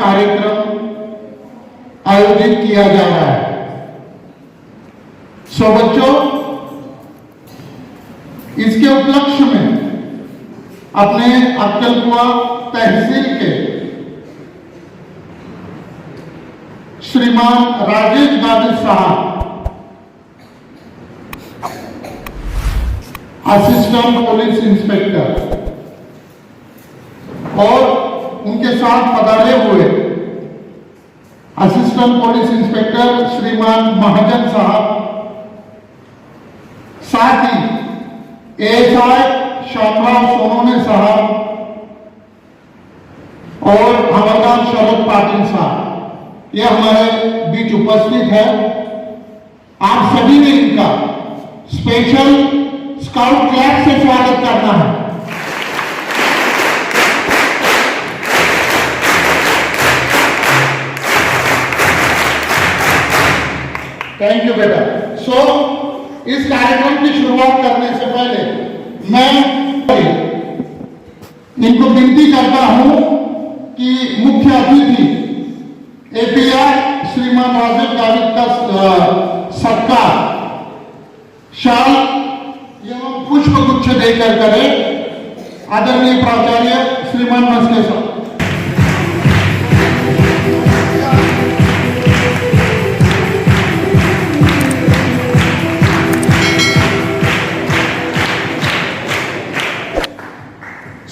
कार्यक्रम आयोजित किया जा रहा है। सो बच्चों, इसके उपलक्ष्य में अपने अक्कलकुआ तहसील के श्रीमान राजेश गावित साहब, असिस्टेंट पुलिस इंस्पेक्टर, और उनके साथ पधारे हुए असिस्टेंट पुलिस इंस्पेक्टर श्रीमान महाजन साहब, साथ ही एएसआई शामराव सोनोने साहब और हवलदार शरद पाटिल साहब, ये हमारे बीच उपस्थित है। आप सभी ने इनका स्पेशल स्काउट क्लैप से स्वागत करना है। थैंक यू बेटा। सो इस कार्यक्रम की शुरुआत करने से पहले मैं इनको विनती करता हूं कि मुख्य अतिथि एपीआर श्रीमान राजेश गावित का सत्कार शाल एवं पुष्प गुच्छ देकर करें। आदरणीय प्राचार्य श्रीमान मस्के साहब।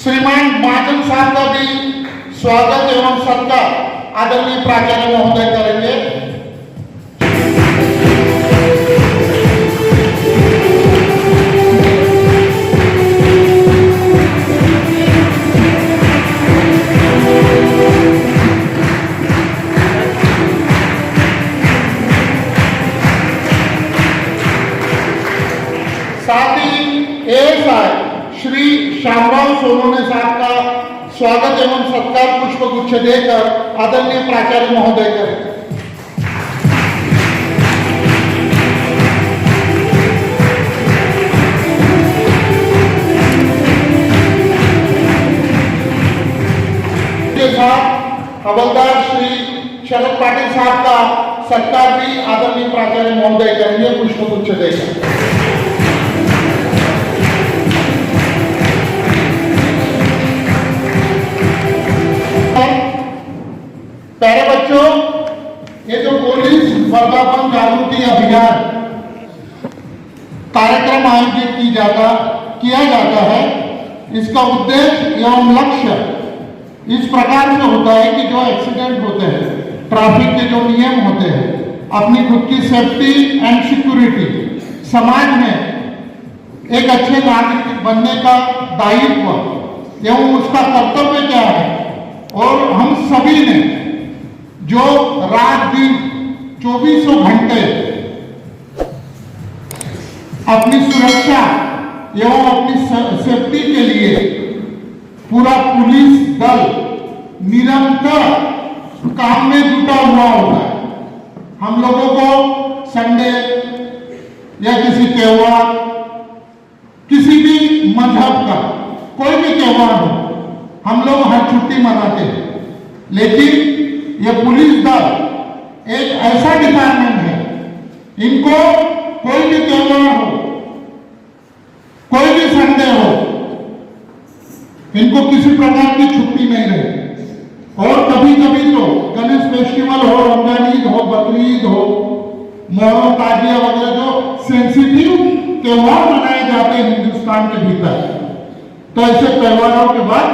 श्रीमान महाजन साहब का भी स्वागत एवं सत्कार आदरणीय प्राचार्य महोदय करेंगे। साथ ही एएसआई श्री शामराव सोनोने साहब का स्वागत एवं सत्कार पुष्प गुच्छ देकर आदरणीय प्राचार्य महोदय करें। के साथ हवलदार श्री शरद पाटिल साहब का सत्कार भी आदरणीय प्राचार्य महोदय करेंगे पुष्प गुच्छ देकर। प्यारे बच्चों, ये जो पुलिस वर्धापन जागृति अभियान कार्यक्रम आयोजित किया जाता है, इसका उद्देश्य एवं लक्ष्य इस प्रकार से होता है कि जो एक्सीडेंट होते हैं, ट्रैफिक के जो नियम होते हैं, अपनी खुद की सेफ्टी एंड सिक्योरिटी, समाज में एक अच्छे नागरिक बनने का दायित्व एवं उसका कर्तव्य क्या है, और हम सभी ने जो रात दिन 24 घंटे अपनी सुरक्षा एवं अपनी सेफ्टी के लिए पूरा पुलिस दल निरंतर काम में जुटा हुआ होता है। हम लोगों को संडे या किसी त्योहार, किसी भी मजहब का कोई भी त्योहार हो, हम लोग हर छुट्टी मनाते हैं, लेकिन ये पुलिस दल एक ऐसा डिपार्टमेंट है, इनको कोई भी त्योहार हो, कोई भी संडे हो, इनको किसी प्रकार की छुट्टी नहीं रहती। और कभी कभी तो गणेश फेस्टिवल हो, रमजान ईद हो, बकरीद हो, मोहर्रम, ताजिया वगैरह जो सेंसिटिव त्योहार मनाए जाते हैं हिंदुस्तान के भीतर, तो ऐसे त्योहारों के बाद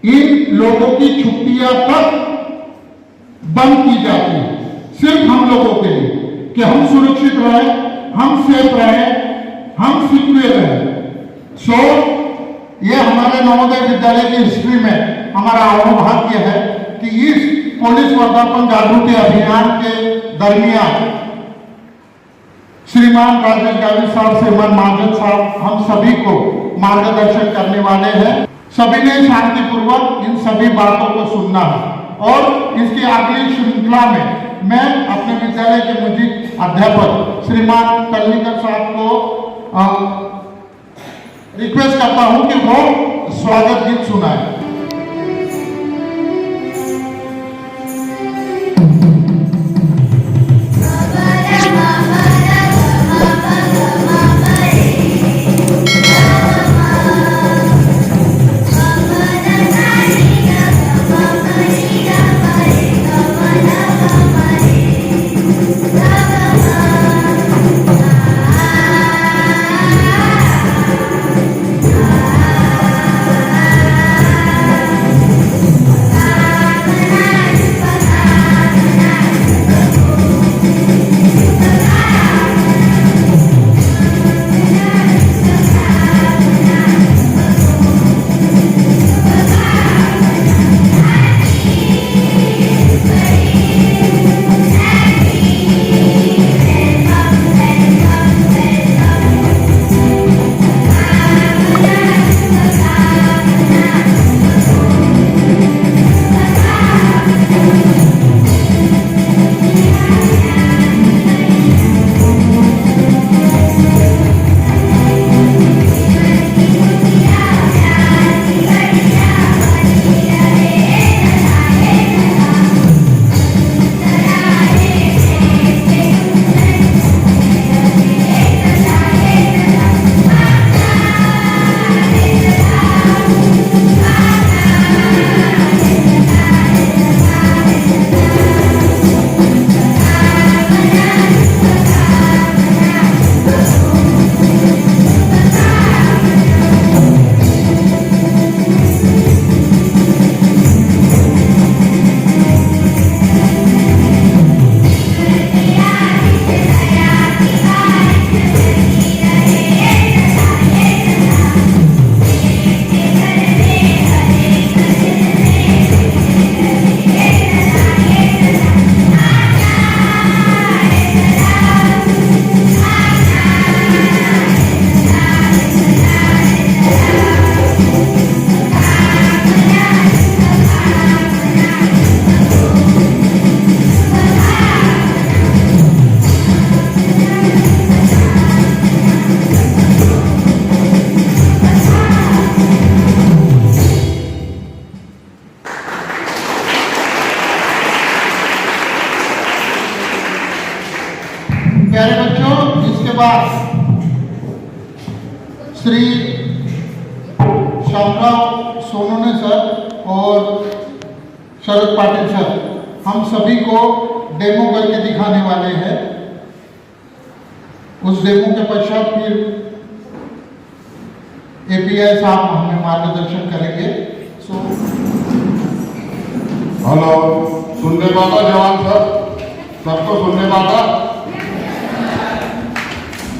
इन लोगों की छुट्टियां तक बंद की जाती है, सिर्फ हम लोगों के लिए, कि हम सुरक्षित रहें, हम सेफ रहें, हम सिक्योर रहें। सो ये हमारे नवोदय विद्यालय की हिस्ट्री में हमारा अहोभाग्य है कि इस पुलिस वर्धापन जागृति अभियान के दरमियान श्रीमान राजेश गावित साहब, श्रीमान महाजन साहब हम सभी को मार्गदर्शन करने वाले हैं। सभी ने शांतिपूर्वक इन सभी बातों को सुनना है, और इसकी अगली श्रृंखला में मैं अपने विद्यालय के मुझे अध्यापक श्रीमान तलनीकर साहब को रिक्वेस्ट करता हूं कि वो स्वागत गीत सुनाए। प्यारे बच्चों, इसके बाद श्री शामराव सोनोने सर और शरद पाटिल सर हम सभी को डेमो करके दिखाने वाले हैं। उस डेमो के पश्चात फिर एपीआई साहब हमें मार्गदर्शन करेंगे। हेलो, सुनने पाता जवान सर? सबको सुनने पाता?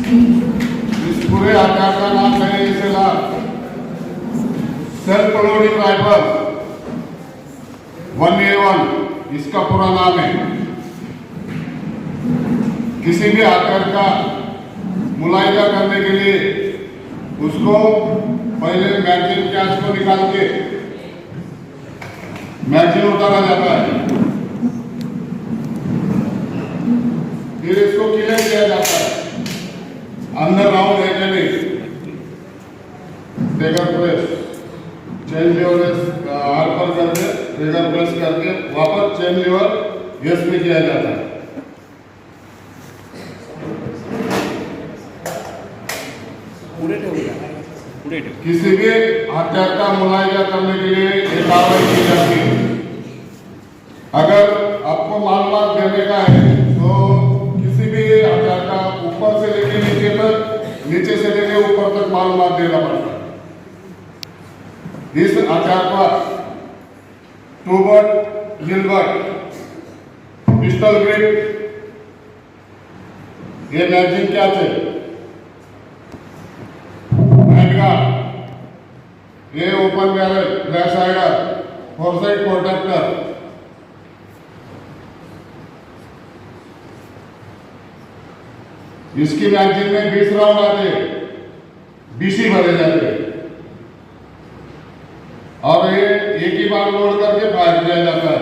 इस पूरे आकार का नाम है SLR, self loading rifle 1A1 इसका पूरा नाम है। किसी भी आकार का मुलायजा करने के लिए उसको पहले मैगजीन कैच को निकाल के मैगजीन उतारा जाता है, फिर इसको क्लियर किया जाता है। अंदर राउंड है कि नहीं, ट्रिगर प्रेस, चेन लीवर आर पर करके ट्रिगर प्रेस करके वापस चेन लीवर यस में किया जाता है। किसी भी हथियार का मुआयजा करने के लिए एक कार्रवाई की जाती है। अगर आपको मालूमात देने का है तो किसी भी हथियार का ऊपर से लेके नीचे तक, नीचे से लेके ऊपर तक मालूमात देना पड़ता है। इस हथियार पर टूबट, गिलबट, पिस्टल ग्रिप, ये मैगजीन क्या थे, ये open barrel, flash हाइडर, foresight protector, इसकी मैगजीन में 20 राउंड आते, 20 ही भरे जाते और ये एक ही बार लोड करके फायर किया जाता है,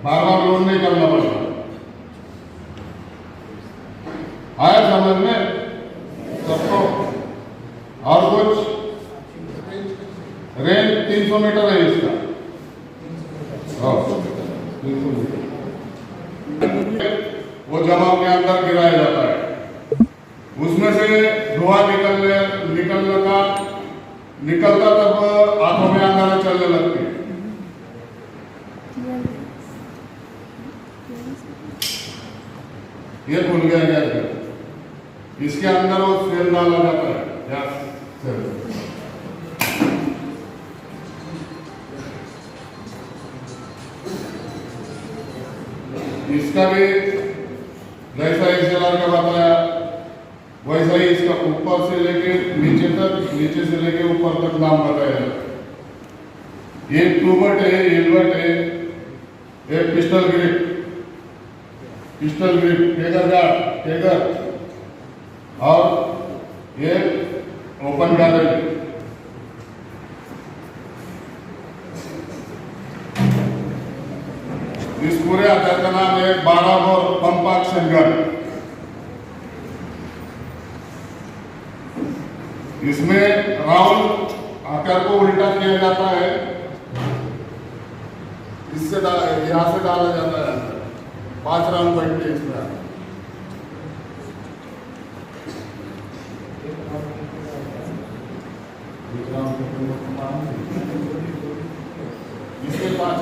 बार बार लोड नहीं करना पड़ता। आया समझ में सबको? और कुछ रेंज 300 मीटर है इसका। 300 मीटर वो जमाव के अंदर गिराया जाता है। उसमें से धुआं निकलता तब आंखों में अंगारा चलने लगती है। ये खुल गया गैस, इसके अंदर वो सेल डाला जाता है, गैस सेल। इसका भी जैसा SLR का बताया वैसा ही इसका ऊपर से लेके नीचे तक, नीचे से लेके ऊपर तक नाम बताया जाता है। एक टूबट है, एलबट है, एक pistol grip, Tagore guard, Tagore, और ये ओपन बैरल। इस पूरे हथियार का नाम है 12 बोर पंप एक्शन गन। इसमें राउंड हथियार को उल्टा किया जाता है, इससे यहां से डाला जाता है, 5 राउंड बैठते हैं इसमें। इसके 5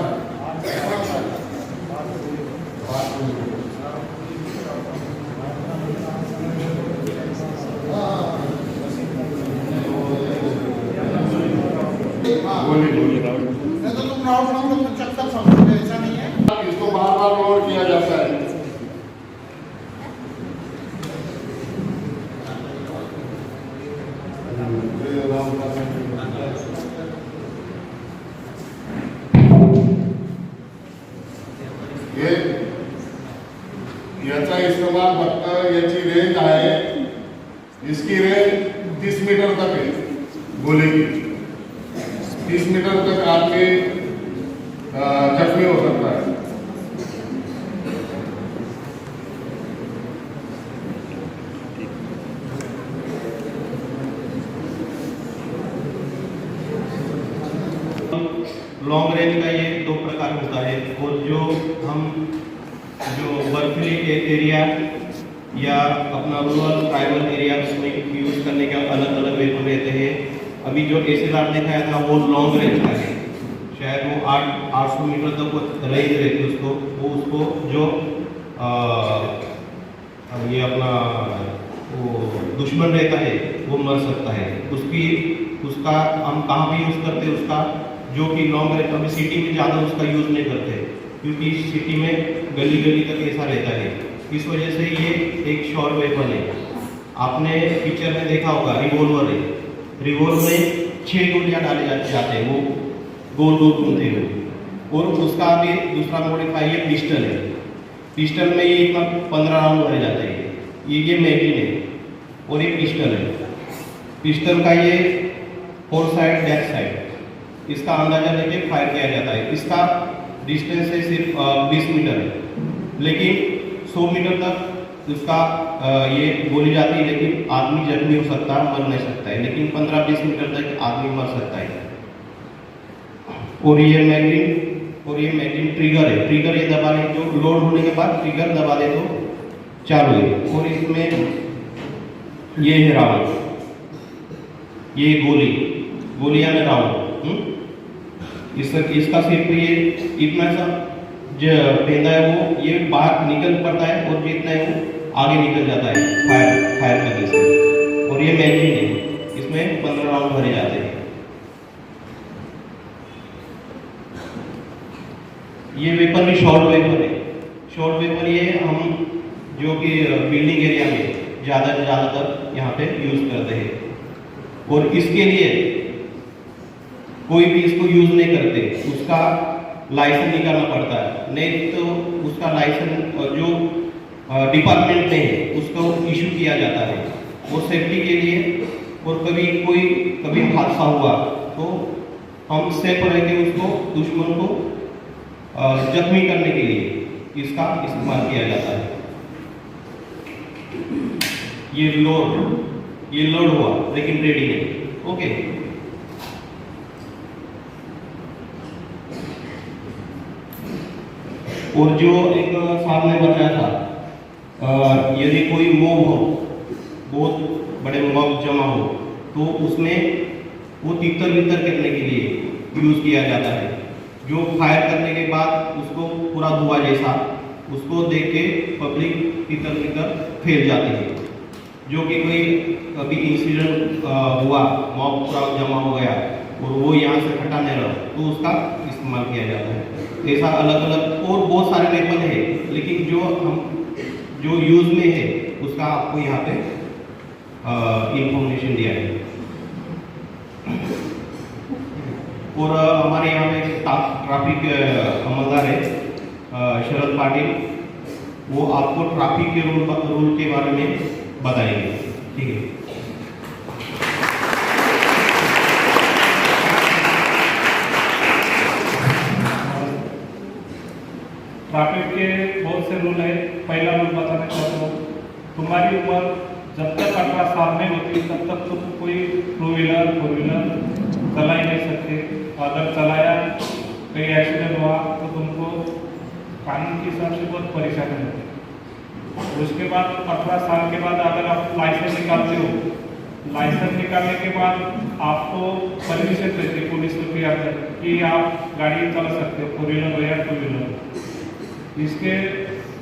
तो तुम राउंड चक्कर समझोगे, ऐसा नहीं है। इसको बार बार लोड किया जाता है। याचा इस्तेमाल फक्त याची रेंज आहे, इसकी रेंज 30 मीटर तक है गोले की। 30 मीटर तक आदमी जख्मी हो सकता है। लॉन्ग रेंज का ये 2 प्रकार होता है, और जो बर्फीली एरिया या अपना रूरल ट्राइबल एरियाज में यूज़ करने के अलग अलग वेपन रहते हैं। अभी जो SLR दिखाया था वो लॉन्ग रेंज का है, शायद वो 800 मीटर तक रेंज रहती है उसको, वो उसको जो ये अपना वो दुश्मन रहता है वो मर सकता है। उसका हम कहाँ पे यूज़ करते हैं उसका, जो कि लॉन्ग रेंज, अभी सिटी में ज़्यादा उसका यूज़ नहीं करते क्योंकि सिटी में गली गली तक ऐसा रहता है। इस वजह से ये एक शॉर्ट वेपन है। आपने पिक्चर में देखा होगा रिवॉल्वर है, रिवॉल्वर में 6 गोलियां डाले जाते हैं, वो गोल गोल घूमते हुए। और उसका भी दूसरा मॉडिफाई है पिस्टल है। पिस्टल में ये इतना 15 राउंड भरे जाते हैं। ये मैगजीन है और ये पिस्टल है। पिस्टल का ये 4 साइड बैक साइड, इसका अंदाजा लेके फायर किया जाता है। इसका डिस्टेंस है सिर्फ 20 मीटर है, लेकिन 100 मीटर तक उसका ये गोली जाती है, लेकिन आदमी जख्मी हो सकता है, मर नहीं सकता है, लेकिन 15-20 मीटर तक आदमी मर सकता है। और ये मैगजीन ट्रिगर है। ट्रिगर ये दबा ले, जो लोड होने के बाद ट्रिगर दबा दे तो चालू है। और इसमें ये है राउंड, ये गोलियां में राउंड। इसका सिर्फ ये इतना सा जो पेंदा है वो ये बाहर निकल पड़ता है और जितना है वो आगे निकल जाता है फायर करने से। और ये मैगजीन है, इसमें 15 राउंड भरे जाते हैं। ये वेपन भी शॉर्ट वेपन है। शॉर्ट वेपन ये हम जो कि बिल्डिंग एरिया में ज़्यादातर यहाँ पे यूज़ करते हैं। और इसके लिए कोई भी इसको यूज़ नहीं करते, उसका लाइसेंस निकालना पड़ता है, नहीं तो उसका लाइसेंस जो डिपार्टमेंट में है उसको इशू किया जाता है। वो सेफ्टी के लिए, और कभी हादसा हुआ तो हम सेफ रह के उसको दुश्मन को जख्मी करने के लिए इसका इस्तेमाल किया जाता है। ये लोड हुआ लेकिन रेडी नहीं। ओके, और जो एक सामने बताया था, यदि कोई मॉब हो, बहुत बड़े मॉब जमा हो, तो उसमें वो तितर बितर करने के लिए यूज़ किया जाता है। जो फायर करने के बाद उसको पूरा धुआं जैसा उसको देख के पब्लिक तितर बितर फैल जाती है। जो कि कोई कभी इंसिडेंट हुआ, मॉब पूरा जमा हो गया और वो यहाँ से हटा नहीं रहा, तो उसका इस्तेमाल किया जाता है। ऐसा अलग अलग और बहुत सारे वेपन है, लेकिन जो यूज में है उसका आपको यहाँ पे इंफॉर्मेशन दिया है। और हमारे यहाँ में ट्रैफिक अमलदार है शरद पाटिल, वो आपको ट्रैफिक के रूल के बारे में बताएंगे। ठीक है। ट्रैफिक के बहुत से रूल है। पहला रूल बताना चाहता हूँ, तुम्हारी उम्र जब तक 18 साल नहीं होती तब तक तुम कोई 2 व्हीलर 4 व्हीलर चला ही नहीं सकते। अगर चलाया, कहीं एक्सीडेंट हुआ तो तुमको कानून के हिसाब से बहुत परेशानी होती है। उसके बाद 18 साल के बाद अगर आप लाइसेंस निकालते हो, लाइसेंस निकालने के बाद आपको परमिशन देती है पुलिस के अंदर कि आप गाड़ी चला सकते हो, 4 व्हीलर हो या 2 व्हीलर। इसके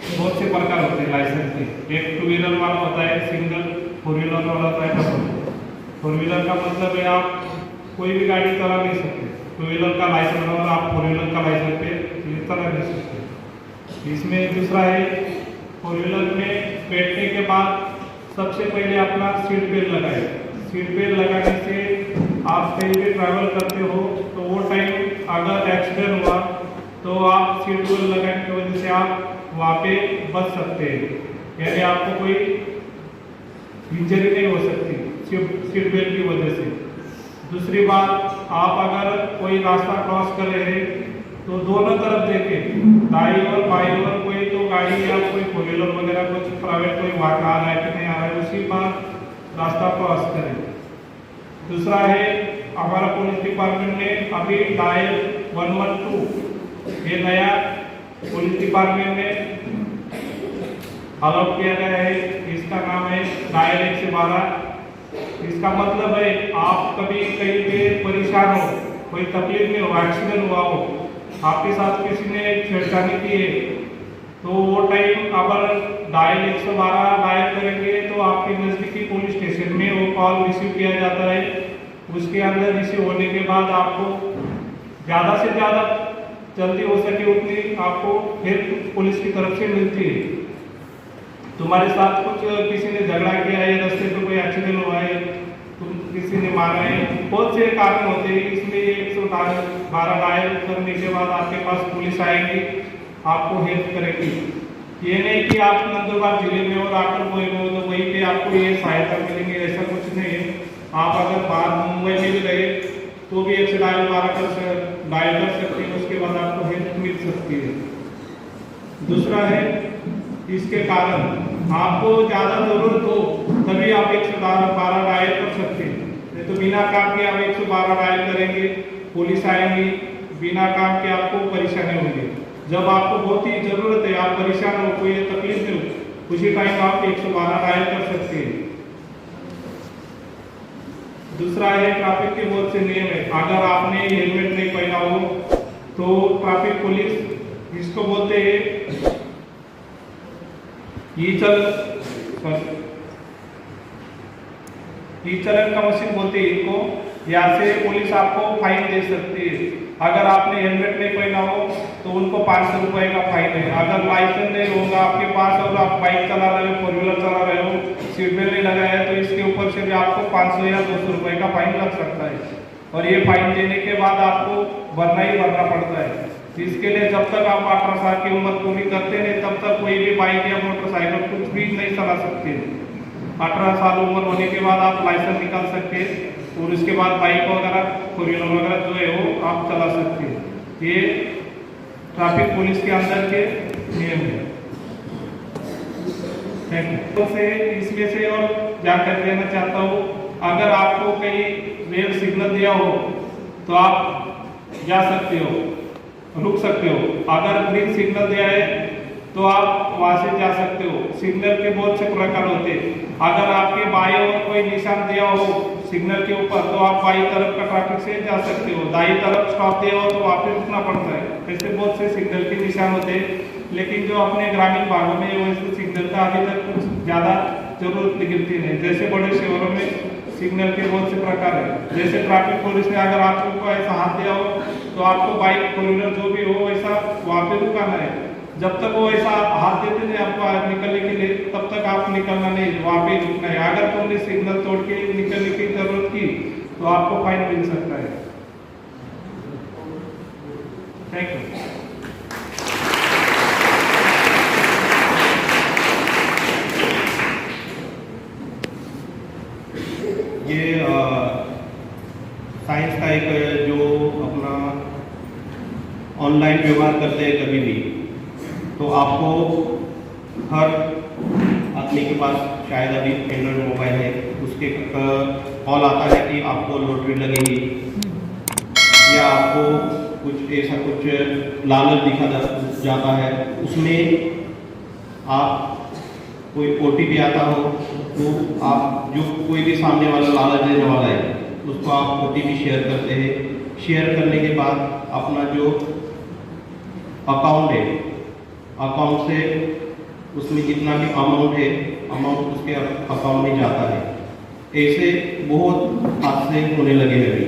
बहुत से प्रकार होते हैं लाइसेंस के। एक 2 व्हीलर वाला होता है, सिंगल 4 व्हीलर वाला होता है डबल। 4 व्हीलर का मतलब है आप कोई भी गाड़ी चला नहीं सकते। 2 व्हीलर का लाइसेंस और आप 4 व्हीलर का लाइसेंस पे ये चला नहीं सकते। इसमें दूसरा है, 4 व्हीलर में बैठने के बाद सबसे पहले अपना सीट बेल्ट लगाए। सीट बेल्ट लगाने से आप कहीं भी ट्रैवल करते हो तो वो टाइम अगर एक्सीडेंट हुआ तो आप सीट बेल्ट लगाने की वजह से आप वहाँ पे बच सकते हैं, यानी आपको कोई इंजरी नहीं हो सकती सीट बेल्ट की वजह से। दूसरी बात, आप अगर कोई रास्ता क्रॉस कर रहे हैं तो दोनों तरफ देखें, दाईं और बाईं ओर कोई तो गाड़ी या कोई 4 व्हीलर वगैरह कुछ प्राइवेट कोई वाहन आ रहा है कि नहीं आ रहा है, उसी बार रास्ता क्रॉस करें। दूसरा है, हमारा पुलिस डिपार्टमेंट ने अभी डायल 112 ये नया पुलिस डिपार्टमेंट ने अलॉट किया गया है। इसका नाम है डायल 112। इसका मतलब है आप कभी कहीं पे परेशान हो, कोई तकलीफ में हो, एक्सीडेंट हुआ हो, आपके साथ किसी ने छेड़छाड़ी की है, तो वो टाइम अगर डायल 112 डायल करेंगे तो आपके नज़दीकी पुलिस स्टेशन में वो कॉल रिसीव किया जाता है। उसके अंदर रिसीव होने के बाद आपको ज़्यादा से ज़्यादा जल्दी हो सके उतनी आपको हेल्प पुलिस की तरफ से मिलती है। तुम्हारे साथ कुछ किसी ने झगड़ा किया है, रास्ते पे कोई एक्सीडेंट हुआ है, तुम किसी ने मारा है, बहुत से कारण होते हैं। इसलिए 112 डायल करने के बाद आपके पास पुलिस आएगी, आपको हेल्प करेगी। ये नहीं कि आप नंदुरबार जिले में और आकर कोई हो तो वहीं पे आपको ये सहायता मिलेंगे, ऐसा कुछ नहीं है। आप अगर बाहर मुंबई में भी रहे तो भी 112 डायल कर सकते हैं, उसके बाद आपको हेल्प मिल सकती है। दूसरा है, इसके कारण आपको ज़्यादा ज़रूरत हो तभी आप 112 डायल कर सकते हैं, नहीं तो बिना काम के आप 112 डायल करेंगे, पुलिस आएंगी, बिना काम के आपको परेशानी होगी। जब आपको बहुत ही ज़रूरत है, आप परेशान हो, कोई तकलीफ में हो, उसी टाइम आप 112 डायल कर सकते हैं। दूसरा है, ट्रैफिक के बहुत से नियम है। अगर आपने हेलमेट नहीं पहना हो तो ट्रैफिक पुलिस इसको बोलते हैं ई चलन का मशीन बोलते हैं इनको। यहाँ से पुलिस आपको फाइन दे सकती है। अगर आपने हेलमेट नहीं पहना हो तो उनको 500 रुपए का फाइन है। अगर लाइसेंस नहीं होगा आपके पास और आप बाइक चला रहे हो, 4 व्हीलर चला रहे हो, सीट बेल्ट नहीं लगाया है, तो इसके ऊपर से भी आपको 500 या 200 रुपए का फाइन लग सकता है। और ये फाइन देने के बाद आपको भरना ही भरना पड़ता है। इसके लिए जब तक आप 18 साल की उम्र पूरी करते नहीं तब तक कोई भी बाइक या मोटरसाइकिल कुछ भी नहीं चला सकते। 18 साल उम्र होने के बाद आप लाइसेंस निकाल सकते हैं और उसके बाद बाइक वगैरह, 4 व्हीलर वगैरह जो है वो आप चला सकते हैं। ये ट्रैफिक पुलिस के अंदर के नियम है। तो से इसमें से और जानकारी देना चाहता हूँ, अगर आपको कहीं रेड सिग्नल दिया हो तो आप जा सकते हो, रुक सकते हो। अगर ग्रीन सिग्नल दिया है तो आप वहां से जा सकते हो। सिग्नल के बहुत से प्रकार होते हैं। अगर आपके बाएं ओर कोई निशान दिया हो सिग्नल के ऊपर तो आप बाई तरफ का ट्रैफिक से जा सकते हो। दाई तरफ स्टॉप दिया हो तो वापस रुकना पड़ता है। ऐसे बहुत से सिग्नल के निशान होते हैं, लेकिन जो अपने ग्रामीण भागों में वैसे सिग्नल का अभी तक कुछ ज़्यादा जरूरत गिरती नहीं। जैसे बड़े शहरों में सिग्नल के बहुत से प्रकार है। जैसे ट्रैफिक पुलिस ने अगर आपको ऐसा हाथ दिया हो तो आपको बाइक, 4 व्हीलर जो भी हो वैसा वहाँ पे रुकाना है। जब तक वो ऐसा हाथ देते नहीं आपको निकलने के लिए तब तक आप निकलना नहीं, वहाँ पे रुकना है। अगर तुमने सिग्नल तोड़ के निकलने की जरूरत की तो आपको फाइन मिल सकता है। Thank you. ये साइंस का एक जो अपना ऑनलाइन व्यवहार करते हैं कभी भी, तो आपको हर आदमी के पास शायद अभी एंड्रॉइड मोबाइल है, उसके कॉल आता है कि आपको लॉटरी लगेगी या आपको कुछ ऐसा कुछ लालच दिखा जाता है। उसमें आप कोई OTP आता हो तो आप जो कोई भी सामने वाला लालच देने वाला है उसको आप OTP शेयर करते हैं। शेयर करने के बाद अपना जो अकाउंट है, अकाउंट से उसमें जितना भी अमाउंट है अमाउंट उसके अकाउंट में जाता है। ऐसे बहुत हादसे होने लगे हैं अभी,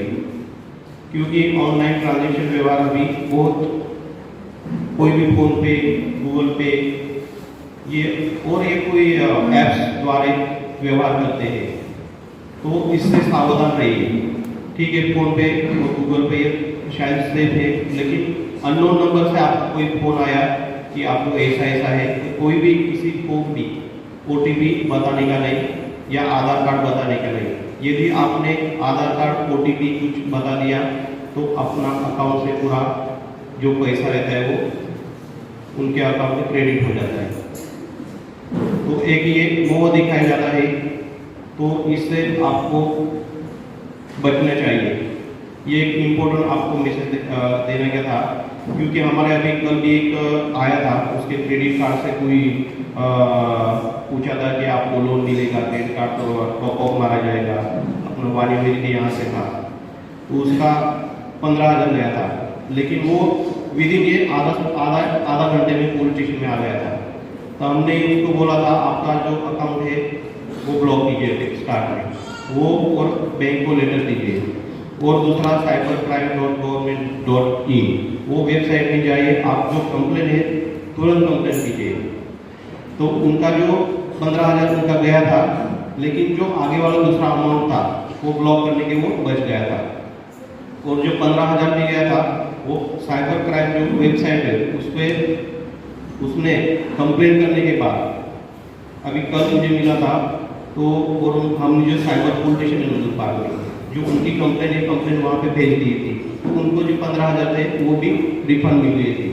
क्योंकि ऑनलाइन ट्रांजैक्शन व्यवहार अभी बहुत, कोई भी फ़ोन पे, गूगल पे ये और ये कोई ऐप्स द्वारा व्यवहार करते हैं, तो इससे सावधान रहिए। ठीक है, फ़ोन पे और गूगल पे शायद सेफ है, लेकिन अननोन नंबर से आपको कोई फ़ोन आया कि आपको ऐसा ऐसा है, तो कोई भी किसी को भी OTP बताने का नहीं या आधार कार्ड बताने का नहीं। यदि आपने आधार कार्ड OTP कुछ बता दिया तो अपना अकाउंट से पूरा जो पैसा रहता है वो उनके अकाउंट में क्रेडिट हो जाता है। तो एक ये मोह दिखाया जाता है, तो इससे आपको बचना चाहिए। ये एक इम्पोर्टेंट आपको मैसेज देना क्या था क्योंकि हमारे अभी कल भी एक आया था, उसके क्रेडिट कार्ड से कोई पूछा था कि आपको लोन मिलेगा, क्रेडिट कार्ड तो टॉप ऑफ मारा जाएगा, अपना वाणी मेरी के यहाँ से था, तो उसका 15,000 गया था, लेकिन वो विद इन ये आधा घंटे में पुलिस स्टेशन में आ गया था। तो हमने उसको बोला था आपका जो अकाउंट है वो ब्लॉक कीजिए स्टार्ट में, वो और बैंक को लेटर दीजिए, और दूसरा cybercrime.government.in वो वेबसाइट में जाइए, आप जो कंप्लेन है तुरंत कंप्लेन कीजिए। तो उनका जो 15,000 उनका गया था, लेकिन जो आगे वाला दूसरा अमाउंट था वो ब्लॉक करने के वो बच गया था, और जो 15,000 में गया था वो साइबर क्राइम जो वेबसाइट है उस पर उसने कंप्लेन करने के बाद अभी कल मुझे मिला था, तो और हमने जो साइबर पुलिस स्टेशन में पार में जो उनकी कंप्लेन वहाँ पे भेज दी थी, तो उनको जो 15,000 थे वो भी रिफंड मिल गई थी।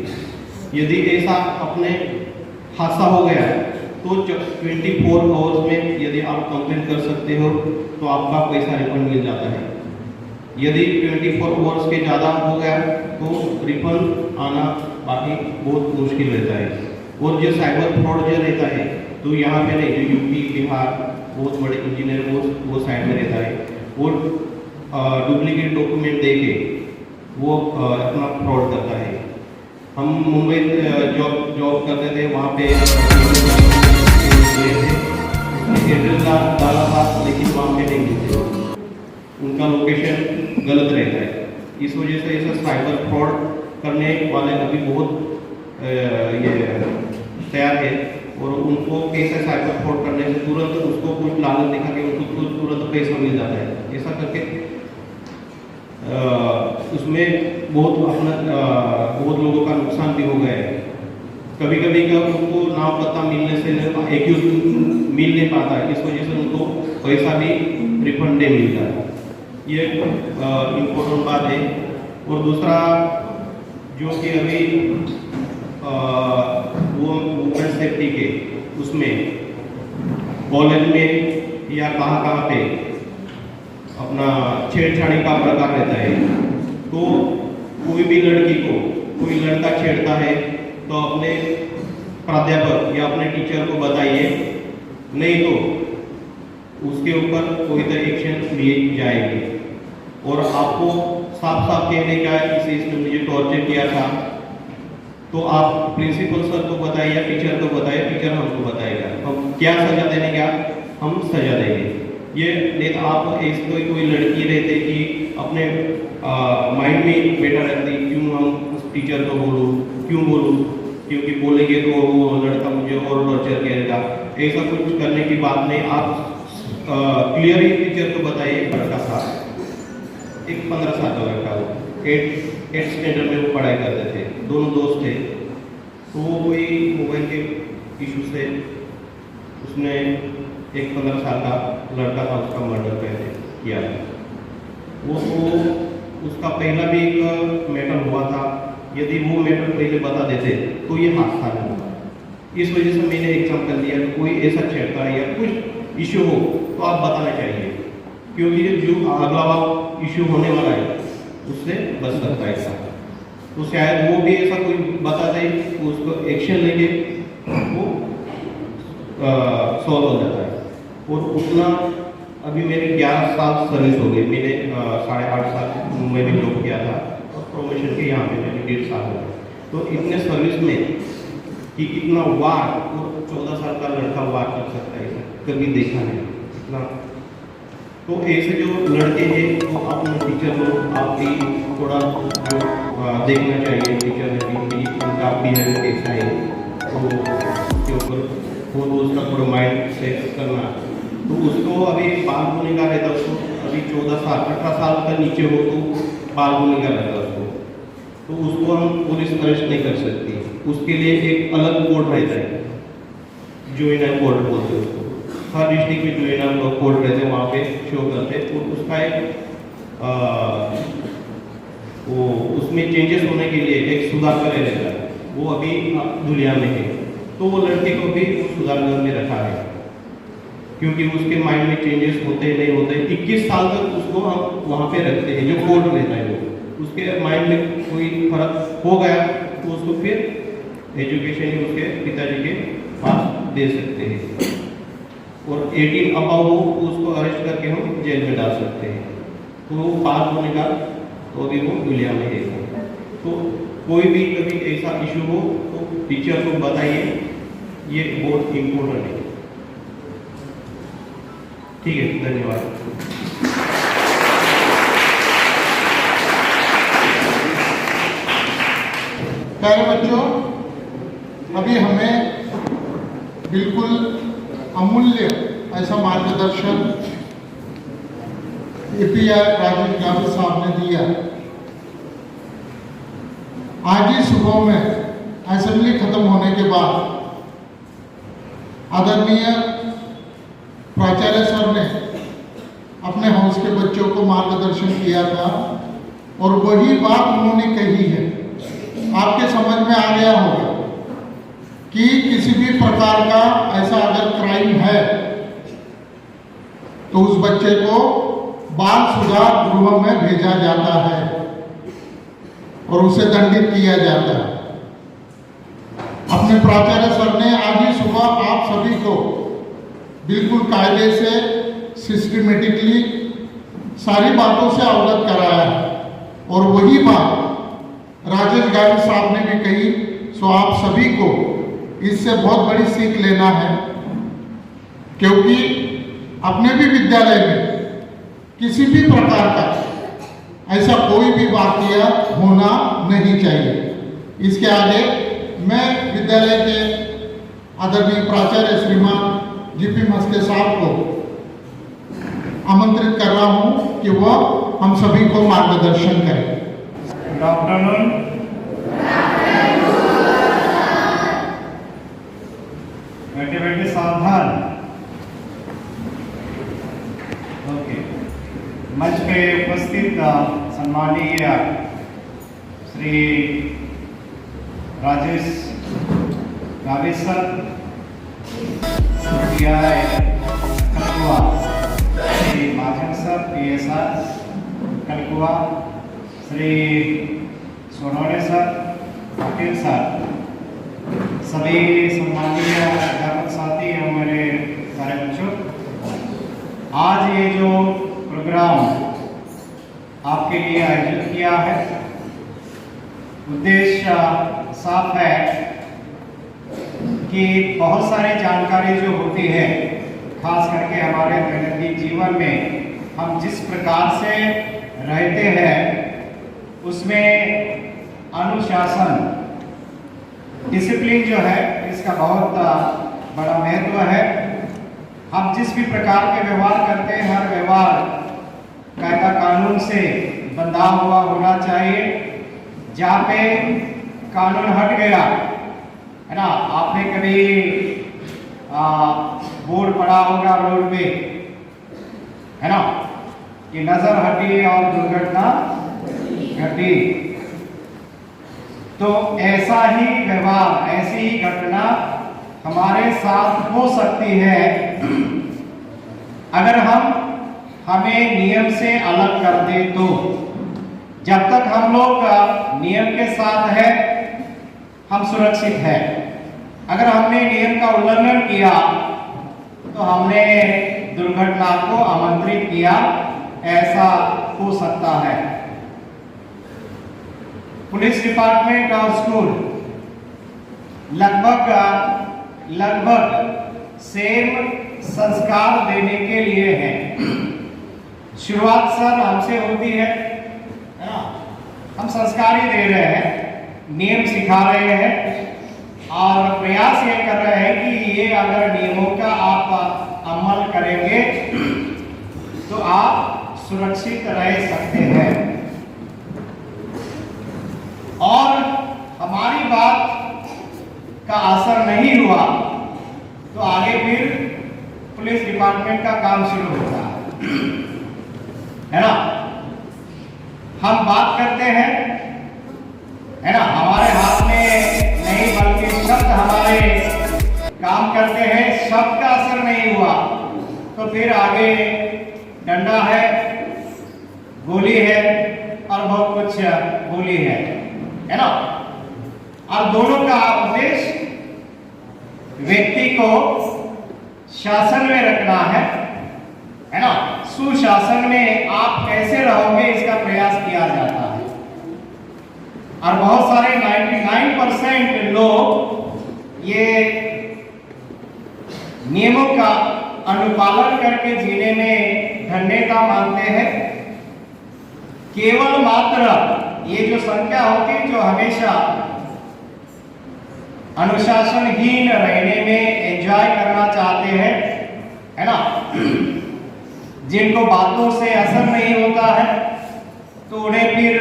यदि ऐसा अपने हादसा हो गया तो 24 आवर्स में यदि आप कंप्लेन कर सकते हो तो आपका पैसा रिफंड मिल जाता है। यदि 24 आवर्स के ज़्यादा हो गया तो रिफंड आना बाकी बहुत मुश्किल रहता है। और जो साइबर फ्रॉड जो रहता है तो यहाँ पे नहीं, जो यूपी बिहार बहुत बड़े इंजीनियर वो साइड में रहता है, वो डुप्लीकेट डॉक्यूमेंट दे के वो अपना फ्रॉड करता है। हम मुंबई जॉब करते थे, वहाँ पे एड्रेस डाला था, लेकिन वहाँ पे नहीं मिलते, उनका लोकेशन गलत रहता है। इस वजह से ऐसा साइबर फ्रॉड करने वाले अभी बहुत ये तैयार है, और उनको कैसे साइबर फ्रॉड करने से तुरंत उसको कुछ लालच दिखा के उनको तुरंत पैसा मिल जाता है। ऐसा करके उसमें बहुत लोगों का नुकसान भी हो गया है। कभी कभी का उनको नाम पता मिलने से एक्यूज मिल नहीं पाता, इस वजह से उनको पैसा भी रिफंड नहीं मिलता। ये इम्पोर्टेंट बात है। और दूसरा जो कि अभी वो वुमेन सेफ्टी के उसमें कॉलेज में या कहाँ पे अपना छेड़छाड़ी का प्रकार रहता है, तो कोई भी लड़की को कोई लड़का छेड़ता है तो अपने प्राध्यापक या अपने टीचर को बताइए, नहीं तो उसके ऊपर कोई तो एक्शन ली जाएगी। और आपको साफ साफ कहने का कि इसने मुझे टॉर्चर किया था, तो आप प्रिंसिपल सर को बताइए या टीचर को बताइए, टीचर हमको बताएगा, हम क्या सजा देने का हम सजा देंगे। ये नहीं तो आप ऐसे कोई लड़की रहते कि अपने माइंड में बैठा रहती, क्यों हम उस टीचर को क्यों बोलूँ, क्योंकि बोलेंगे तो वो लड़का मुझे और टॉर्चर करेगा। ऐसा कुछ करने की बात नहीं, आप क्लियर ही टीचर को बताइए। लड़का था एक 15 साल का लड़का, वो 8th स्टैंडर्ड में वो पढ़ाई करते थे, दोनों दोस्त थे। तो वो कोई मोबाइल के इशू से उसने एक 15 साल का लड़का था, उसका मर्डर पहले किया था। वो उसका पहला भी एक मैटर हुआ था, यदि वो मैटर पहले बता देते तो ये हादसा नहीं होता। इस वजह से मैंने एग्जाम्पल दिया कि कोई ऐसा छेड़ता है या कुछ इशू हो तो आप बताना चाहिए, क्योंकि जो अगला इशू होने वाला है उससे बच सकता है ऐसा। तो शायद वो भी ऐसा कोई बता दे, उसको एक्शन लेके वो सॉल्व हो जाता है। और उतना अभी मेरे 11 साल सर्विस हो गई, मैंने 8.5 साल मुंबई में जॉब किया था, और प्रोमोशन के यहाँ पे मैंने 1.5 साल हो गया। तो इतने सर्विस में कि इतना वार, 14 साल का लड़का वार कर सकता है, कभी देखा नहीं इतना। तो ऐसे जो लड़के हैं वो अपने टीचर को आपकी थोड़ा जो देखना चाहिए, टीचर ने भी उनका बिहेवियर कैसा है, तो उसके ऊपर वो उसका थोड़ा माइंड सेट करना। तो उसको अभी बाल होने का रहता, उसको अभी 14 साल 18 साल का नीचे हो तो बाल होने का रहता उसको, तो उसको हम पुलिस अरेस्ट नहीं कर सकती। उसके लिए एक अलग कोड रहता है, जुवेनाइल कोड बोलते हैं उसको। हर डिस्ट्रिक्ट में जुवेनाइल कोड रहते हैं, वहाँ पे शो करते हैं। तो उसका एक वो उसमें चेंजेस होने के लिए एक सुधार कर रहता है, वो अभी दुनिया में है। तो वो लड़के को भी सुधार घर में रखा है, क्योंकि उसके माइंड में चेंजेस होते नहीं होते। 21 साल तक उसको हम वहाँ पे रखते हैं, जो कोड रहता है वो उसके माइंड में कोई फर्क हो गया तो उसको फिर एजुकेशन उसके पिताजी के पास दे सकते हैं, और 18 अबाव हो तो उसको अरेस्ट करके हम जेल में डाल सकते हैं। तो वो पास होने का तो अभी वो दुनिया में है। तो कोई भी कभी ऐसा इशू हो तो टीचर को बताइए, ये बहुत इम्पोर्टेंट है। ठीक है, धन्यवाद। प्यारे बच्चों, अभी हमें बिल्कुल अमूल्य ऐसा मार्गदर्शन APR राजेश गावित साहब ने दिया। आज ही सुबह में असेंबली खत्म होने के बाद आदरणीय प्राचार्य सर ने अपने हाउस के बच्चों को मार्गदर्शन किया था, और वही बात उन्होंने कही है। आपके समझ में आ गया होगा कि किसी भी प्रकार का ऐसा अगर क्राइम है तो उस बच्चे को बाल सुधार गृह में भेजा जाता है और उसे दंडित किया जाता है। अपने प्राचार्य सर ने आज ही सुबह आप सभी को बिल्कुल कायदे से सिस्टमेटिकली सारी बातों से अवगत कराया है, और वही बात राजेश गावित साहब ने भी कही। सो आप सभी को इससे बहुत बड़ी सीख लेना है, क्योंकि अपने भी विद्यालय में किसी भी प्रकार का ऐसा कोई भी वाकया होना नहीं चाहिए। इसके आगे मैं विद्यालय के आदरणीय प्राचार्य श्रीमान GP मस्के साहब को आमंत्रित कर रहा हूं कि वह हम सभी को मार्गदर्शन करें। Good afternoon. बैठे बैठे सावधान। ओके, मंच पे उपस्थित सम्माननीय श्री राजेश गावित सर, कलकुआ, श्री महाजन सर PSR कलकुआ, श्री सोनोने सर, पाटिल सर, सभी सम्माननीय अध्यापक साथी एवं मेरे सारे बच्चों, आज ये जो प्रोग्राम आपके लिए आयोजित किया है, उद्देश्य साफ है कि बहुत सारी जानकारी जो होती है, खास करके हमारे दैनंदिन जीवन में हम जिस प्रकार से रहते हैं उसमें अनुशासन, डिसिप्लिन जो है इसका बहुत बड़ा महत्व है। हम जिस भी प्रकार के व्यवहार करते हैं, हर व्यवहार कायदा कानून से बंधा हुआ होना चाहिए। जहाँ पे कानून हट गया है ना, आपने कभी बोर्ड पड़ा होगा रोड पे, है ना, कि नजर हटी और दुर्घटना घटी। तो ऐसा ही व्यवहार, ऐसी ही घटना हमारे साथ हो सकती है अगर हम हमें नियम से अलग कर दे तो। जब तक हम लोग नियम के साथ है हम सुरक्षित है। अगर हमने नियम का उल्लंघन किया तो हमने दुर्घटना को आमंत्रित किया, ऐसा हो सकता है। पुलिस डिपार्टमेंट और स्कूल लगभग सेम संस्कार देने के लिए है। शुरुआत सर हमसे होती है ना, हम संस्कार ही दे रहे हैं, नियम सिखा रहे हैं और प्रयास ये कर रहे हैं कि ये अगर नियमों का आप अमल करेंगे तो आप सुरक्षित रह सकते हैं। और हमारी बात का असर नहीं हुआ तो आगे फिर पुलिस डिपार्टमेंट का काम शुरू होता है ना। हम बात करते हैं, है ना, हमारे हाथ में नहीं बल्कि शब्द हमारे काम करते हैं। शब्द का असर नहीं हुआ तो फिर आगे डंडा है, गोली है और बहुत कुछ बोली है ना। और दोनों का उद्देश्य व्यक्ति को शासन में रखना है ना। सुशासन में आप कैसे रहोगे इसका प्रयास किया जाता है। और बहुत सारे 99% लोग ये नियमों का अनुपालन करके जीने में धन्यता मानते हैं। केवल मात्र ये जो संख्या होती है जो हमेशा अनुशासनहीन रहने में एंजॉय करना चाहते हैं, है ना, जिनको बातों से असर नहीं होता है, तो उन्हें फिर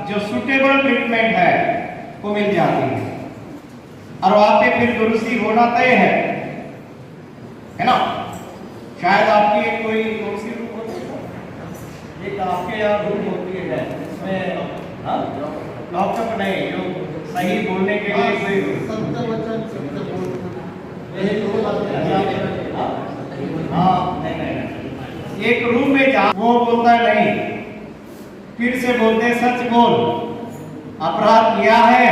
जो सुटेबल ट्रीटमेंट है वो मिल जाती है और वहां पे फिर दुरुस्ती होना तय है ना। शायद आपकी एक कोई सी रूम होती है, एक आपके यहाँ रूम होती है उसमें लॉकअप नहीं, जो सही बोलने के लिए एक रूम में जा वो बोलता है नहीं, फिर से बोलते हैं सच बोल, अपराध किया है,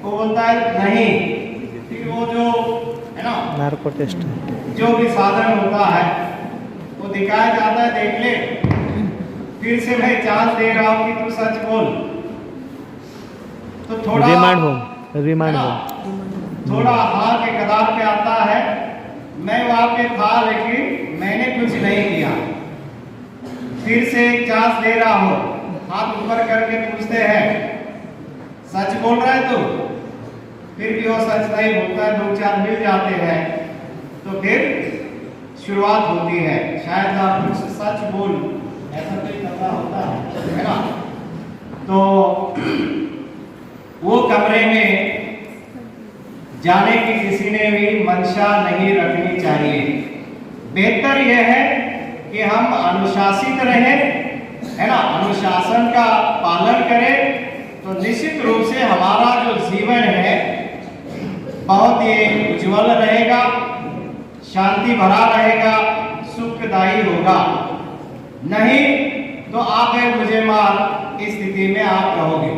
वो बोलता है नहीं, फिर वो जो है ना नार्को टेस्ट जो भी साधन होता है वो दिखाया जाता है, देख ले, फिर से मैं चांस दे रहा हूं कि तू सच बोल। तो थोड़ा रिमांड होम थोड़ा हाथ के कगार पे आता है, मैं वहां पे था लेकिन मैंने कुछ नहीं किया, फिर से एक चांस दे रहा हूं, हाथ ऊपर करके पूछते हैं सच बोल रहा है तू, फिर भी वो सच नहीं बोलता है, 2-4 मिल जाते हैं, तो फिर शुरुआत होती है, शायद आप कुछ सच बोल, ऐसा कोई करना होता है ना। तो वो कमरे में जाने की किसी ने भी मंशा नहीं रखनी चाहिए। बेहतर यह है कि हम अनुशासित रहें, है ना, अनुशासन का पालन करें, तो निश्चित रूप से हमारा जो जीवन है बहुत ही उज्जवल रहेगा, शांति भरा रहेगा, सुखदायी होगा। नहीं तो आप है मुझे मार इस स्थिति में आप रहोगे।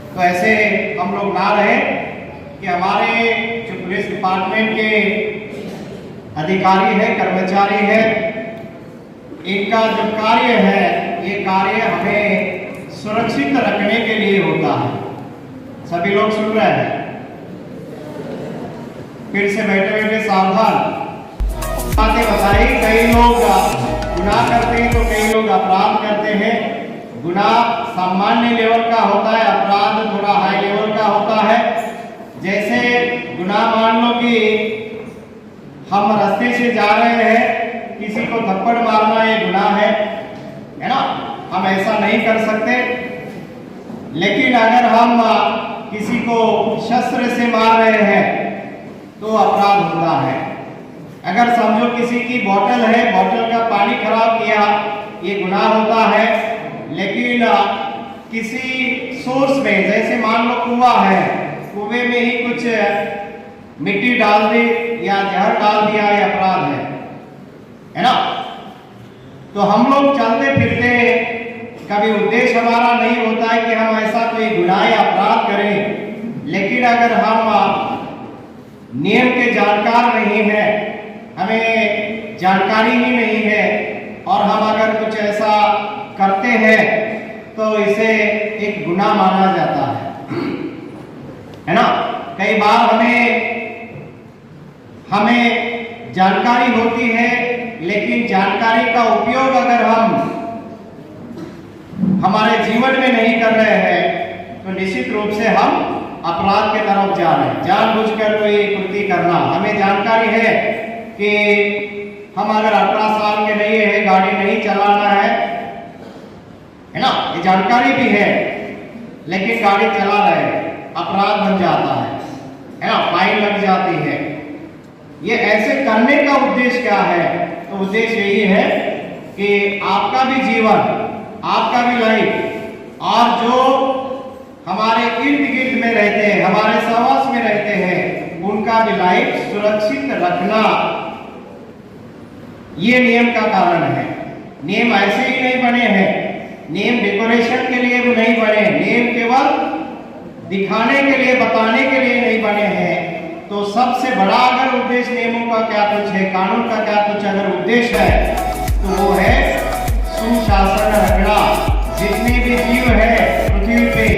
तो ऐसे हम लोग ना रहे कि हमारे जो पुलिस डिपार्टमेंट के अधिकारी है, कर्मचारी है, इनका जो कार्य है ये कार्य हमें सुरक्षित रखने के लिए होता है। सभी लोग सुन रहे हैं, फिर से बैठे बैठे सावधान बातें बताई। कई लोग गुनाह करते हैं तो कई लोग अपराध करते हैं। गुनाह सामान्य लेवल का होता है, अपराध थोड़ा हाई लेवल का होता है। जैसे गुनाह मान लो कि हम रास्ते से जा रहे हैं, किसी को थप्पड़ मारना ये गुनाह है ना, हम ऐसा नहीं कर सकते। लेकिन अगर हम किसी को शस्त्र से मार रहे हैं तो अपराध होता है। अगर समझो किसी की बोतल है, बोतल का पानी खराब किया, ये गुनाह होता है। लेकिन किसी सोर्स में, जैसे मान लो कुआं है, कुएं में ही कुछ मिट्टी डाल दी या जहर डाल दिया, ये अपराध है ना। तो हम लोग चलते फिरते कभी उद्देश्य हमारा नहीं होता है कि हम ऐसा कोई गुनाह या अपराध करें, लेकिन अगर हम नियम के जानकार नहीं है, हमें जानकारी ही नहीं है और हम अगर कुछ ऐसा करते हैं तो इसे एक गुनाह माना जाता है ना। कई बार हमें जानकारी होती है, लेकिन जानकारी का उपयोग अगर हम हमारे जीवन में नहीं कर रहे हैं तो निश्चित रूप से हम अपराध के तरफ जा रहे हैं। जानबूझकर कोई कृति करना, हमें जानकारी है कि हम अगर 18 साल के नहीं है, गाड़ी नहीं चलाना है ना, ये जानकारी भी है, लेकिन गाड़ी चला रहे, अपराध बन जाता है ना, फाइन लग जाती है। ये ऐसे करने का उद्देश्य क्या है? तो उद्देश्य यही है कि आपका भी जीवन, आपका भी लाइफ और जो हमारे इर्द गिर्द में रहते हैं, हमारे सहवास में रहते हैं, उनका भी लाइफ सुरक्षित रखना, ये नियम का कारण है। नियम ऐसे ही नहीं बने हैं नियम डेकोरेशन के लिए भी नहीं बने, नियम केवल दिखाने के लिए, बताने के लिए नहीं बने हैं। तो सबसे बड़ा अगर उद्देश्य नियमों का क्या कुछ है, कानून का क्या कुछ अगर उद्देश्य है, तो वो है सुशासन रखना। जितने भी जीव है पृथ्वी पे,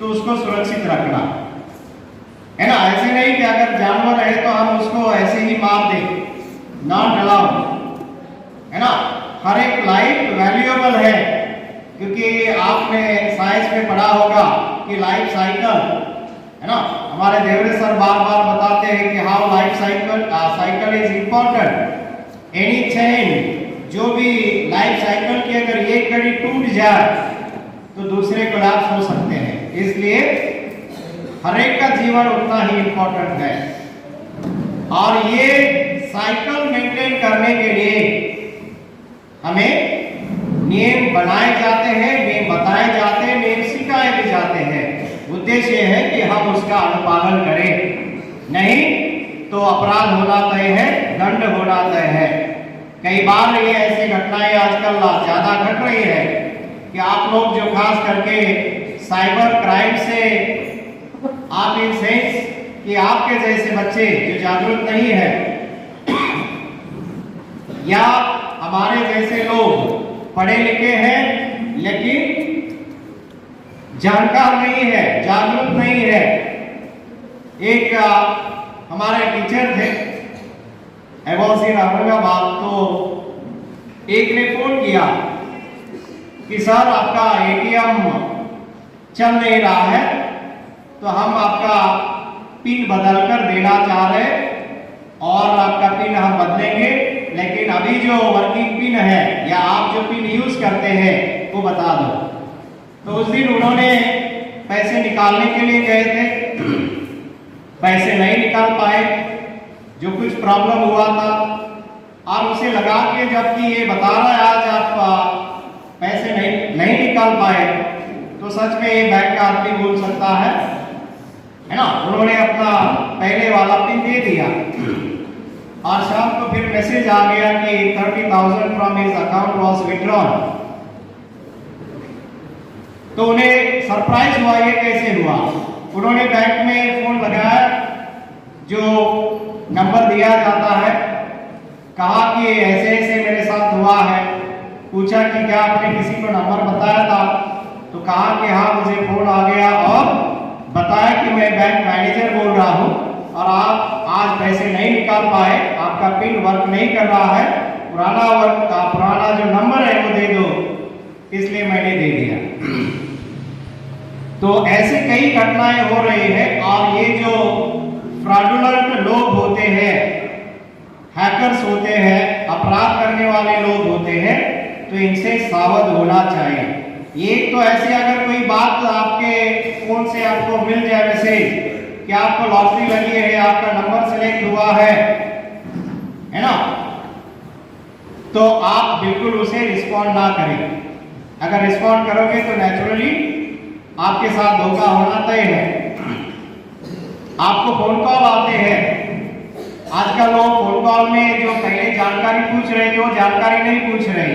तो उसको सुरक्षित रखना, है ना। ऐसे नहीं कि अगर जानवर है तो हम उसको ऐसे ही मार दें, नॉट अलाउड, है ना। हर एक लाइफ वैल्यूएबल है, क्योंकि आपने साइंस में पढ़ा होगा कि लाइफ साइकिल, है ना। हमारे देवरे सर बार बार बताते हैं कि how life cycle is important. Any chain, जो भी लाइफ साइकिल की अगर एक कड़ी टूट जाए तो दूसरे कोलैप्स हो सकते हैं। इसलिए हर एक का जीवन उतना ही इम्पोर्टेंट है। और ये साइकिल मेंटेन करने के लिए हमें नियम बनाए जाते हैं, नियम बताए जाते हैं, नियम सिखाए भी जाते हैं। उद्देश्य है कि हम उसका अनुपालन करें, नहीं तो अपराध होना तय है, दंड होना तय है। कई बार ये ऐसी घटनाएं आजकल ज्यादा घट रही है कि आप लोग जो खास करके साइबर क्राइम से आप इन सेंस कि आपके जैसे बच्चे जो जागरूक नहीं है, या हमारे जैसे लोग पढ़े लिखे हैं लेकिन जानकार नहीं है, जागरूक नहीं है। एक हमारे टीचर थे औरंगाबाद, तो एक ने फोन किया कि सर आपका एटीएम चल नहीं रहा है, तो हम आपका पिन बदल कर देना चाह रहे और आपका पिन हम बदलेंगे, लेकिन अभी जो वर्किंग पिन है या आप जो पिन यूज करते हैं वो बता दो। तो उस दिन उन्होंने पैसे निकालने के लिए गए थे, पैसे नहीं निकाल पाए, जो कुछ प्रॉब्लम हुआ था, और उसे लगा के जबकि ये बता रहा है आज आप पैसे नहीं निकाल पाए, तो सच में ये बैंक का आदमी बोल सकता है ना। उन्होंने अपना पहले वाला पिन दे दिया और शाम को फिर मैसेज आ गया कि 30,000 from his account was withdrawn. तो उन्हें सरप्राइज हुआ, ये कैसे हुआ। उन्होंने बैंक में फोन लगाया, जो नंबर दिया जाता है, कहा कि ऐसे ऐसे मेरे साथ हुआ है। पूछा कि क्या आपने किसी को नंबर बताया था, तो कहा कि हाँ मुझे फोन आ गया और बताया कि मैं बैंक मैनेजर बोल रहा हूँ और आप आज पैसे नहीं निकाल पाए, आपका पिन वर्क नहीं कर रहा है, पुराना जो नंबर है वो दे दो, इसलिए मैंने दे दिया। तो ऐसी कई घटनाएं हो रही है। और ये जो फ्रॉडुलेंट लोग होते हैं, हैकर्स होते हैं, अपराध करने वाले लोग होते हैं, तो इनसे सावध होना चाहिए। ये तो ऐसे अगर कोई बात आपके फोन से आपको मिल जाए मैसेज कि आपको लॉटरी लगी है, आपका नंबर सेलेक्ट हुआ है ना, तो आप बिल्कुल उसे रिस्पॉन्ड ना करें। अगर रिस्पॉन्ड करोगे तो नेचुरली आपके साथ धोखा होना तय है। आपको फोन कॉल आते हैं, आजकल लोग फोन कॉल में जो पहले जानकारी पूछ रहे थे वो जानकारी नहीं पूछ रहे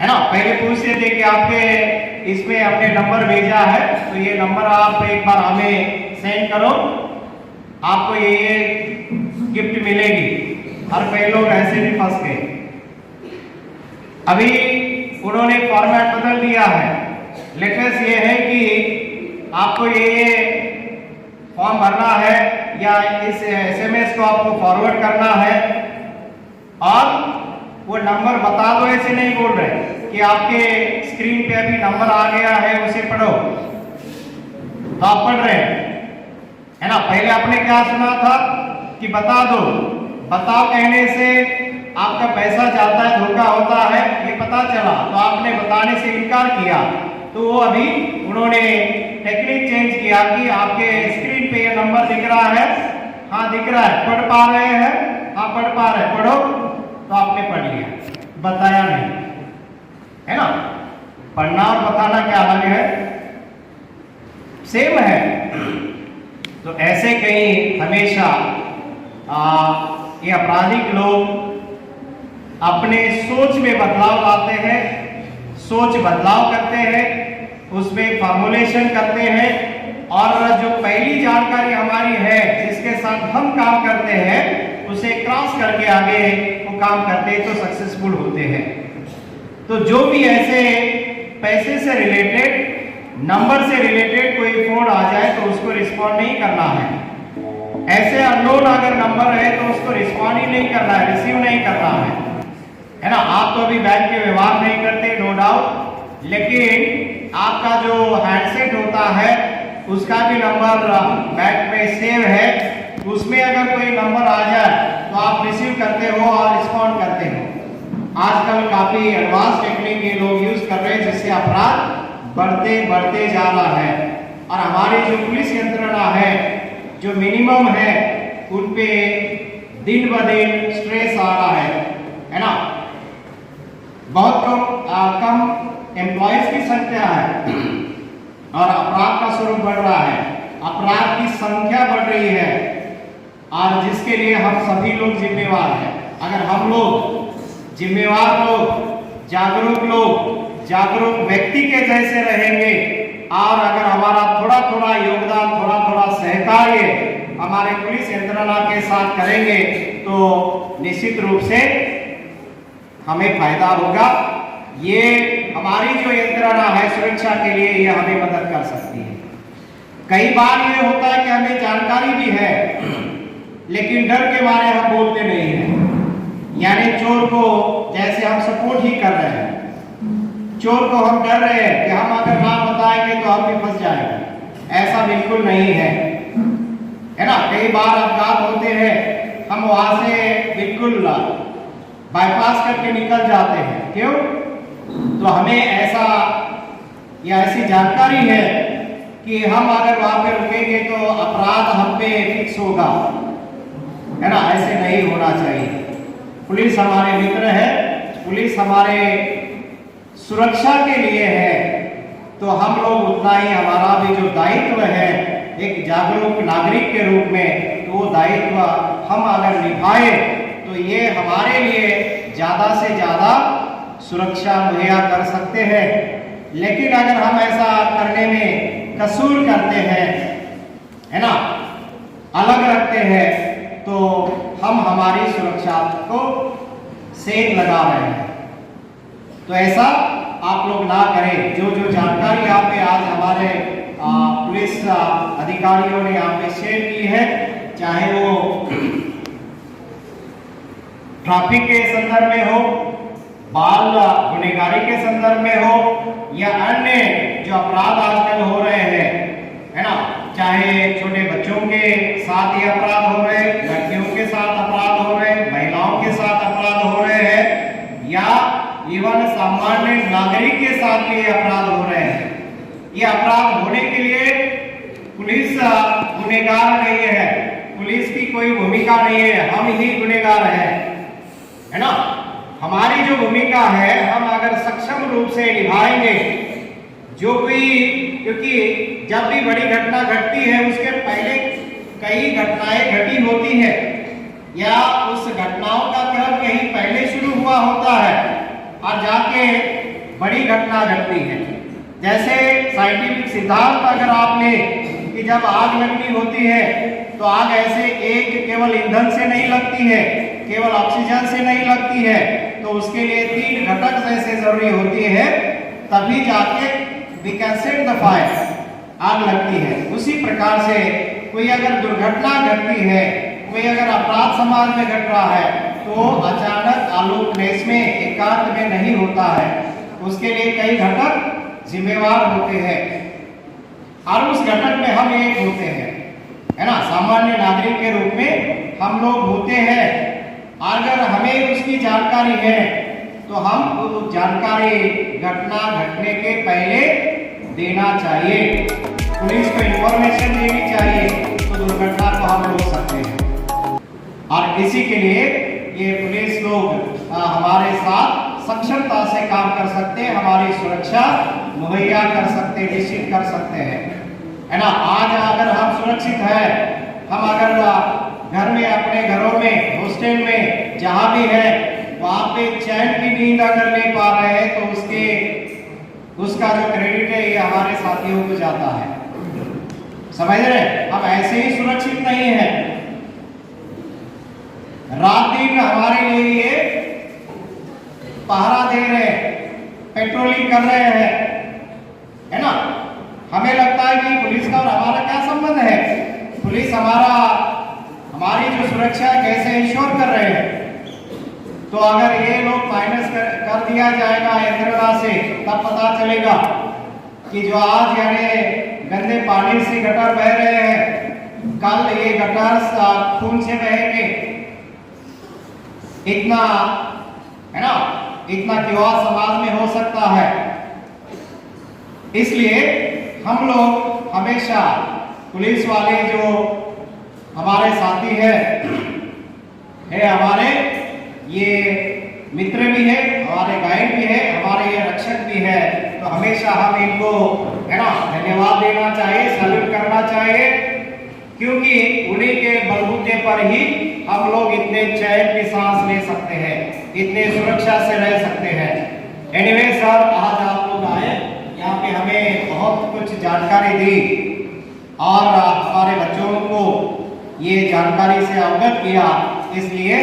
है ना। पहले पूछते थे कि आपके इसमें आपने नंबर भेजा है, तो ये नंबर आप एक बार हमें सेंड करो, आपको ये गिफ्ट मिलेगी। और कई लोग ऐसे भी फंस गए। अभी उन्होंने फॉर्मेट बदल दिया है। लेटेस्ट ये है कि आपको ये फॉर्म भरना है या इस एसएमएस को आपको फॉरवर्ड करना है और वो नंबर बता दो। ऐसे नहीं बोल रहे कि आपके स्क्रीन पे अभी नंबर आ गया है उसे पढ़ो, तो आप पढ़ रहे है ना। पहले आपने क्या सुना था कि बता दो, बताओ कहने से आपका पैसा जाता है, धोखा होता है, ये पता चला, तो आपने बताने से इनकार किया। तो वो अभी उन्होंने टेक्निक चेंज किया कि आपके स्क्रीन पे ये नंबर दिख रहा है, हाँ दिख रहा है, पढ़ पा रहे हैं, हाँ पढ़ पा रहे, पढ़ो, तो आपने पढ़ लिया, बताया नहीं, है ना। पढ़ना और बताना क्या अलग है, सेम है। तो ऐसे कहीं हमेशा ये आपराधिक लोग अपने सोच में बदलाव लाते हैं, सोच बदलाव करते हैं, उसमें फॉर्मुलेशन करते हैं, और जो पहली जानकारी हमारी है जिसके साथ हम काम करते हैं उसे क्रॉस करके आगे वो काम करते हैं तो सक्सेसफुल होते हैं। तो जो भी ऐसे पैसे से रिलेटेड, नंबर से रिलेटेड कोई फोन आ जाए तो उसको रिस्पॉन्ड नहीं करना है। ऐसे अननोन अगर नंबर है तो उसको रिस्पॉन्ड ही नहीं करना है, रिसीव नहीं करना है ना। आप तो अभी बैंक के व्यवहार नहीं करते, नो डाउट, लेकिन आपका जो हैंडसेट होता है उसका भी नंबर बैंक में सेव है, उसमें अगर कोई नंबर आ जाए तो आप रिसीव करते हो और रिस्पॉन्ड करते हो। आजकल काफी एडवांस टेक्निक ये लोग यूज कर रहे हैं जिससे अपराध बढ़ते जा रहा है। और हमारी जो पुलिस यंत्रणा है जो मिनिमम है उन पे दिन ब दिन स्ट्रेस आ रहा है ना। बहुत कम एम्प्लॉयज की संख्या है और अपराध का स्वरूप बढ़ रहा है, अपराध की संख्या बढ़ रही है, और जिसके लिए हम सभी लोग जिम्मेवार हैं। अगर हम लोग जिम्मेवार लोग, जागरूक व्यक्ति के जैसे रहेंगे और अगर हमारा थोड़ा थोड़ा योगदान, थोड़ा थोड़ा सहकार्य हमारे पुलिस यंत्रणा के साथ करेंगे तो निश्चित रूप से हमें फायदा होगा। ये हमारी जो यंत्रणा है सुरक्षा के लिए ये हमें मदद कर सकती है। कई बार ये होता है कि हमें जानकारी भी है लेकिन डर के मारे हम बोलते नहीं हैं, यानी चोर को जैसे हम सपोर्ट ही कर रहे हैं, चोर को हम डर रहे हैं कि हम अगर ना बताएंगे तो हम भी फंस जाएंगे। ऐसा बिल्कुल नहीं है ना। कई बार अपराध होते हैं, हम वहां से बिल्कुल बाईपास करके निकल जाते हैं। क्यों? तो हमें ऐसा या ऐसी जानकारी है कि हम अगर वहां पे रुकेंगे तो अपराध हम पे फिक्स होगा, है ना। ऐसे नहीं होना चाहिए। पुलिस हमारे मित्र है, पुलिस हमारे सुरक्षा के लिए है, तो हम लोग उतना ही हमारा भी जो दायित्व है एक जागरूक नागरिक के रूप में, तो वो दायित्व हम अगर निभाए तो ये हमारे लिए ज्यादा से ज्यादा सुरक्षा मुहैया कर सकते हैं। लेकिन अगर हम ऐसा करने में कसूर करते हैं, है ना, अलग रखते हैं, तो हम हमारी सुरक्षा को सेक लगा रहे हैं। तो ऐसा आप लोग ना करें। जो जो जानकारी यहाँ पे आज हमारे पुलिस अधिकारियों ने यहाँ पे शेयर की है, चाहे वो ट्रैफिक के संदर्भ में हो, बाल गुनहगारी के संदर्भ में हो, या अन्य जो अपराध आजकल हो रहे हैं, है ना, चाहे छोटे बच्चों के साथ ये अपराध हो रहे हैं, लड़कियों के साथ अपराध हो रहे हैं, महिलाओं के साथ अपराध हो रहे हैं, या इवन सामान्य नागरिक के साथ भी अपराध हो रहे हैं। ये अपराध होने के लिए पुलिस गुनहगार नहीं है, पुलिस की कोई भूमिका नहीं है, हम ही गुनहगार हैं, है ना। हमारी जो भूमिका है हम अगर सक्षम रूप से निभाएंगे, जो भी, क्योंकि जब भी बड़ी घटना घटती है उसके पहले कई घटनाएं घटी होती है, या उस घटनाओं का क्रम यही पहले शुरू हुआ होता है और जाके बड़ी घटना घटती है। जैसे साइंटिफिक सिद्धांत अगर आपने कि जब आग लगनी होती है तो आग ऐसे एक केवल ईंधन से नहीं लगती है, केवल ऑक्सीजन से नहीं लगती है, तो उसके लिए 3 घटक जैसे जरूरी होती है, तभी जाके we can set the fire, आग लगती है। उसी प्रकार से कोई अगर दुर्घटना घटती है, कोई अगर अपराध समाज में घट रहा है, तो अचानक आलोकनेस में एकांत में नहीं होता है, उसके लिए कई घटक जिम्मेवार होते हैं और उस घटक में हम एक होते हैं, है ना, सामान्य नागरिक के रूप में हम लोग होते हैं। अगर हमें उसकी जानकारी है तो हम वो जानकारी घटना घटने के पहले देना चाहिए, पुलिस को इंफॉर्मेशन देनी चाहिए, तो दुर्घटना को हम रोक सकते हैं। और इसी के लिए ये पुलिस लोग हमारे साथ सक्षमता से काम कर सकते हैं, हमारी सुरक्षा मुहैया कर सकते हैं, निश्चित कर सकते हैं, है ना। आज अगर हम सुरक्षित हैं, हम अगर घर में, अपने घरों में, हॉस्टल में, जहां भी है वहां पे चैन की नींद अगर ले पा रहे हैं तो उसके उसका जो क्रेडिट है ये हमारे साथियों को जाता है। समझ रहे? हम ऐसे ही सुरक्षित नहीं है। रात दिन हमारे लिए ये पहरा दे रहे हैं, पेट्रोलिंग कर रहे हैं, है ना। हमें लगता है कि पुलिस का और हमारा क्या संबंध है? पुलिस हमारी जो सुरक्षा कैसे इंश्योर कर रहे हैं। तो अगर ये लोग माइनस कर दिया जाएगा यंत्रणा से, तब पता चलेगा कि जो आज यानी गंदे पानी से गटर बह रहे हैं, कल ये गटर खून से बहेंगे। इतना है ना, इतना क्यों समाज में हो सकता है। इसलिए हम लोग हमेशा पुलिस वाले जो हमारे साथी है हमारे ये मित्र भी है, हमारे गाइड भी है, हमारे ये रक्षक भी है। तो हमेशा हम इनको है ना धन्यवाद देना चाहिए, सैल्यूट करना चाहिए, क्योंकि उन्हीं के बलबूते पर ही हम लोग इतने चैन की सांस ले सकते हैं, इतने सुरक्षा से रह सकते हैं। एनीवे सर, आज आप लोग आए यहाँ पे, हमें बहुत कुछ जानकारी दी और हमारे बच्चों को ये जानकारी से अवगत किया। इसलिए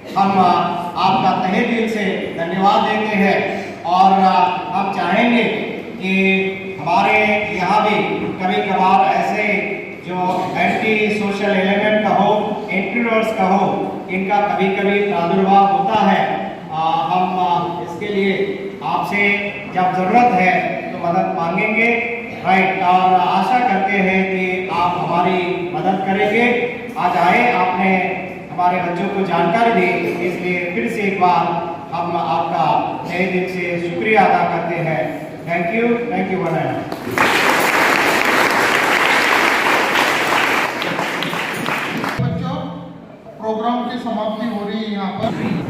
हम आपका तहे दिल से धन्यवाद देते हैं और हम चाहेंगे कि हमारे यहाँ भी कभी कभार ऐसे जो एंटी सोशल एलिमेंट का हो, इंट्रूडर्स का हो, इनका कभी कभी प्रादुर्भाव होता है। हम इसके लिए आपसे जब जरूरत है तो मदद मांगेंगे, राइट, और आशा करते हैं कि आप हमारी मदद करेंगे। आज आए, आपने हमारे बच्चों को जानकारी दी, इसलिए फिर से एक बार हम आपका तहे दिल से शुक्रिया अदा करते हैं। थैंक यू बच्चों, प्रोग्राम की समाप्ति हो रही है यहाँ पर।